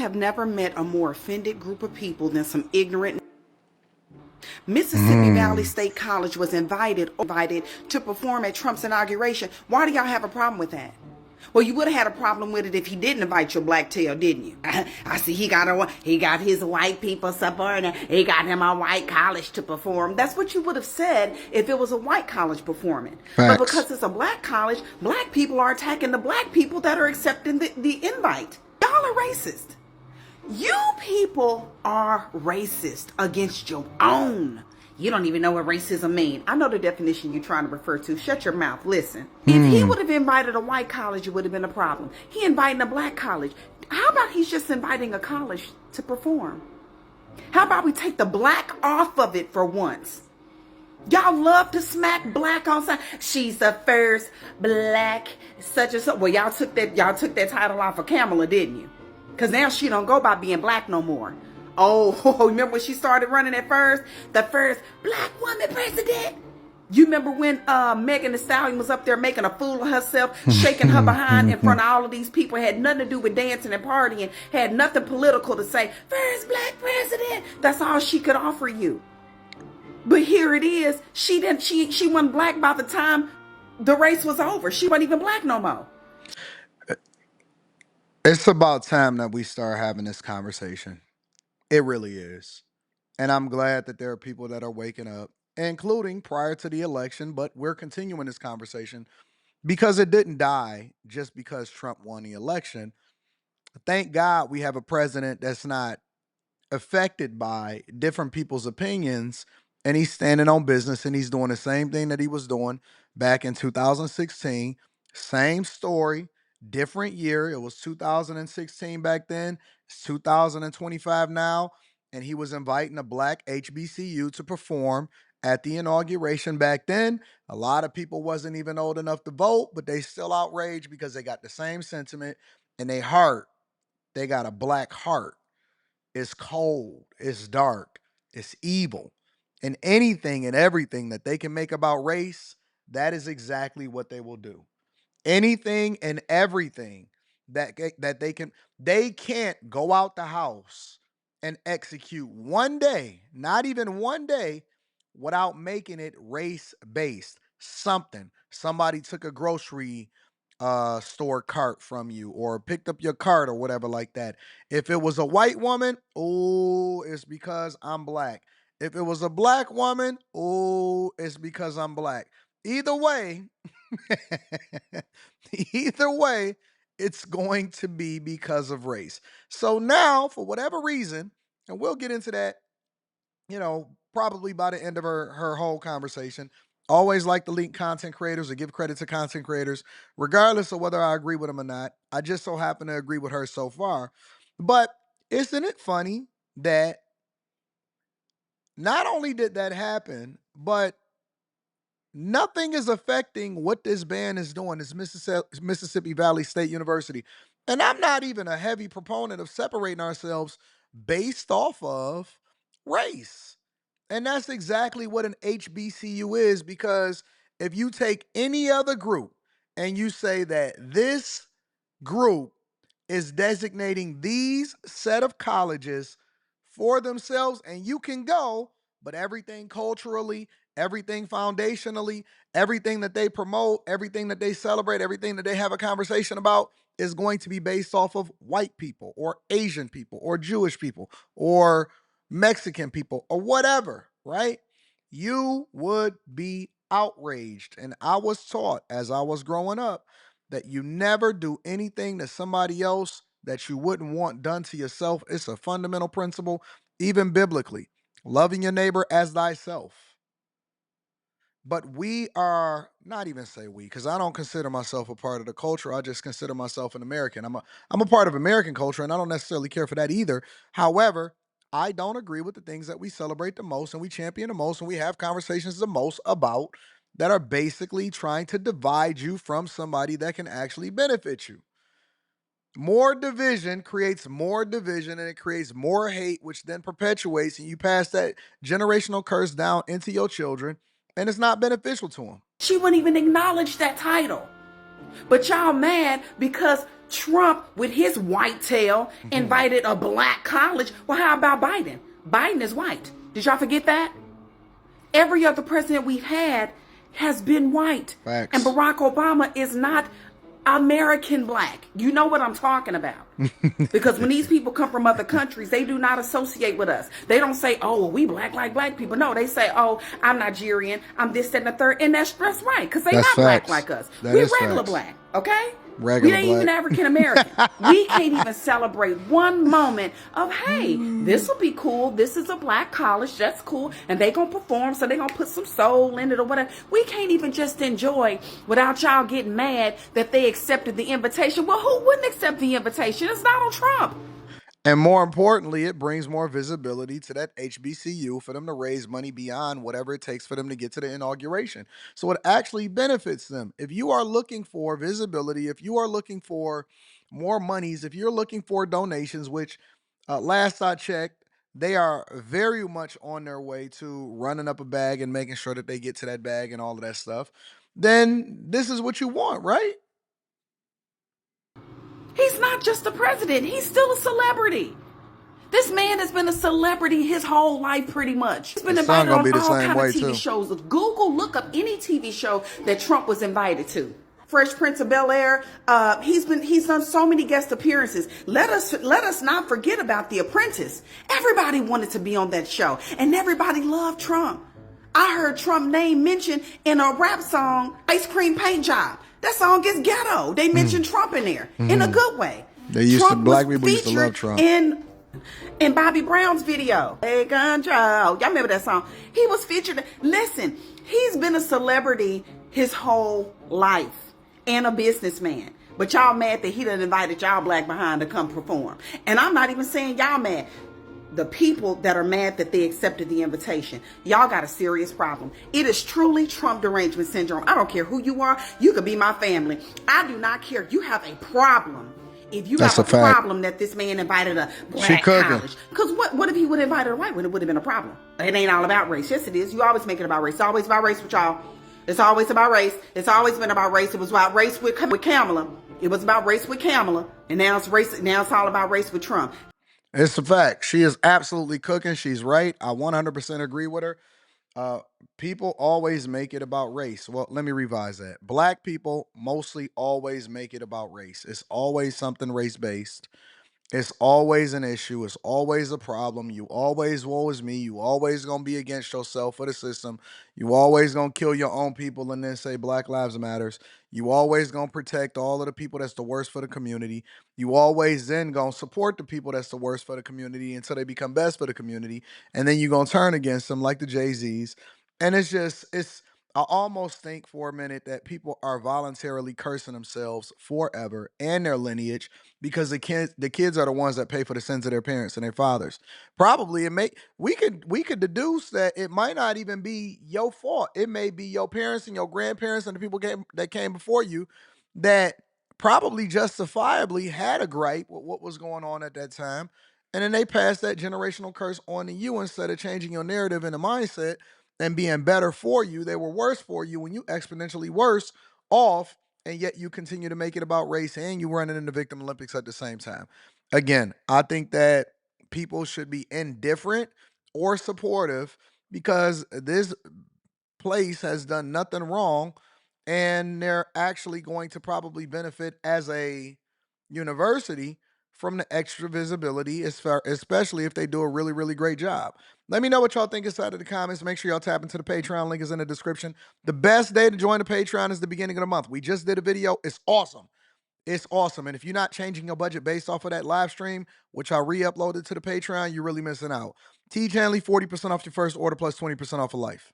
have never met a more offended group of people than some ignorant. Mississippi Valley State College was invited to perform at Trump's inauguration. Why do y'all have a problem with that? Well, you would have had a problem with it if he didn't invite your black tail, didn't you? I see he got his white people supporting. He got him a white college to perform. That's what you would have said if it was a white college performing. Facts. But because it's a black college, black people are attacking the black people that are accepting the invite. Y'all are racist. You people are racist against your own. You don't even know what racism means. I know the definition you're trying to refer to. Shut your mouth. Listen. If he would have invited a white college, it would have been a problem. He invited a black college. How about he's just inviting a college to perform? How about we take the black off of it for once? Y'all love to smack black on side. She's the first black such and such. Well, y'all took that title off of Kamala, didn't you? Because now she don't go by being black no more. Oh, remember when she started running at first? The first black woman president. You remember when Megan Thee Stallion was up there making a fool of herself, shaking her behind in front of all of these people? Had nothing to do with dancing and partying. Had nothing political to say. First black president. That's all she could offer you. But here it is. She wasn't black by the time the race was over. She wasn't even black no more. It's about time that we start having this conversation. It really is. And I'm glad that there are people that are waking up, including prior to the election, but we're continuing this conversation because it didn't die just because Trump won the election. Thank God we have a president that's not affected by different people's opinions, and he's standing on business and he's doing the same thing that he was doing back in 2016. Same story, different year. It was 2016 back then. It's 2025 now, and he was inviting a black HBCU to perform at the inauguration back then. A lot of people wasn't even old enough to vote, but they still outraged because they got the same sentiment in their heart. They got a black heart. It's cold, it's dark, it's evil. And anything and everything that they can make about race, that is exactly what they will do. Anything and everything that they can't go out the house and execute one day, not even one day, without making it race based. Somebody took a grocery store cart from you or picked up your cart or whatever like that. If it was a white woman, oh, it's because I'm black. If it was a black woman, oh, it's because I'm black. Either way, either way, it's going to be because of race. So now, for whatever reason, and we'll get into that, probably by the end of her whole conversation. Always like to link content creators or give credit to content creators, regardless of whether I agree with them or not. I just so happen to agree with her so far. But isn't it funny that not only did that happen, but nothing is affecting what this band is doing, this Mississippi Valley State University. And I'm not even a heavy proponent of separating ourselves based off of race. And that's exactly what an HBCU is, because if you take any other group and you say that this group is designating these set of colleges for themselves, and you can go, but everything culturally, everything foundationally, everything that they promote, everything that they celebrate, everything that they have a conversation about is going to be based off of white people or Asian people or Jewish people or Mexican people or whatever, right? You would be outraged. And I was taught as I was growing up that you never do anything to somebody else that you wouldn't want done to yourself. It's a fundamental principle, even biblically. Loving your neighbor as thyself. But we are not even say we, because I don't consider myself a part of the culture. I just consider myself an American. I'm a part of American culture, and I don't necessarily care for that either. However, I don't agree with the things that we celebrate the most and we champion the most and we have conversations the most about that are basically trying to divide you from somebody that can actually benefit you. More division creates more division, and it creates more hate, which then perpetuates, and you pass that generational curse down into your children, and it's not beneficial to them. She wouldn't even acknowledge that title. But y'all mad because Trump, with his white tail, Mhm. invited a black college. Well, how about Biden? Biden is white. Did y'all forget that? Every other president we've had has been white. And Facts. Barack Obama is not American black. You know what I'm talking about. Because when these people come from other countries, they do not associate with us. They don't say, oh, well, we black like black people. No, they say, oh, I'm Nigerian, I'm this, that, and the third. And that's right, because they That's not black facts. like us. That We is regular facts. black, okay? We Regular ain't even black. African American. We can't even celebrate one moment of, hey, this will be cool. This is a black college. That's cool. And they going to perform, so they going to put some soul in it or whatever. We can't even just enjoy without y'all getting mad that they accepted the invitation. Well, who wouldn't accept the invitation? It's Donald Trump. And more importantly, it brings more visibility to that HBCU for them to raise money beyond whatever it takes for them to get to the inauguration. So it actually benefits them. If you are looking for visibility, if you are looking for more monies, if you're looking for donations, which last I checked, they are very much on their way to running up a bag and making sure that they get to that bag and all of that stuff, then this is what you want, right? He's not just a president. He's still a celebrity. This man has been a celebrity his whole life, pretty much. He's been His son invited gonna on be the all same kind of way TV too. shows. Google, look up any TV show that Trump was invited to. Fresh Prince of Bel Air. He's done so many guest appearances. Let us not forget about The Apprentice. Everybody wanted to be on that show, and everybody loved Trump. I heard Trump name mentioned in a rap song, Ice Cream Paint Job. That song is ghetto. They mentioned Trump in there in a good way. Trump was Black people used to love featured Trump. in Bobby Brown's video. Hey, control. Y'all remember that song? He was featured. Listen, he's been a celebrity his whole life and a businessman. But y'all mad that he done invited y'all black behind to come perform. And I'm not even saying y'all mad. The people that are mad that they accepted the invitation, y'all got a serious problem. It is truly Trump derangement syndrome. I don't care who you are. You could be my family. I do not care. You have a problem. If you That's have a a fact. problem that this man invited a She black cooking. college, because what if he would have invited a white one? It would have been a problem. It ain't all about race. Yes, it is. You always make it about race. It's always about race with y'all. It's always about race. It's always been about race. It was about race with Kamala. It was about race with Kamala, and now it's race. Now it's all about race with Trump. It's a fact. She is absolutely cooking. She's right. I 100% agree with her. Uh, People always make it about race. Well, let me revise that. Black people mostly always make it about race. It's always something race based. It's always an issue. It's always a problem. You always, woe is me. You always gonna be against yourself or the system. You always gonna kill your own people and then say Black Lives Matters. You always gonna protect all of the people that's the worst for the community. You always then gonna support the people that's the worst for the community until they become best for the community. And then you gonna turn against them like the Jay-Z's. And I almost think for a minute that people are voluntarily cursing themselves forever and their lineage because the kids are the ones that pay for the sins of their parents and their fathers. Probably we could deduce that it might not even be your fault. It may be your parents and your grandparents and the people that came before you that probably justifiably had a gripe with what was going on at that time. And then they passed that generational curse on to you instead of changing your narrative and the mindset and being better for you. They were worse for you when you exponentially worse off, and yet you continue to make it about race and you running in the victim Olympics at the same time. Again, I think that people should be indifferent or supportive because this place has done nothing wrong and they're actually going to probably benefit as a university from the extra visibility, especially if they do a really, really great job. Let me know what y'all think inside of the comments. Make sure y'all tap into the Patreon. Link is in the description. The best day to join the Patreon is the beginning of the month. We just did a video. It's awesome. It's awesome. And if you're not changing your budget based off of that live stream, which I re-uploaded to the Patreon, you're really missing out. T Chanley, 40% off your first order plus 20% off of life.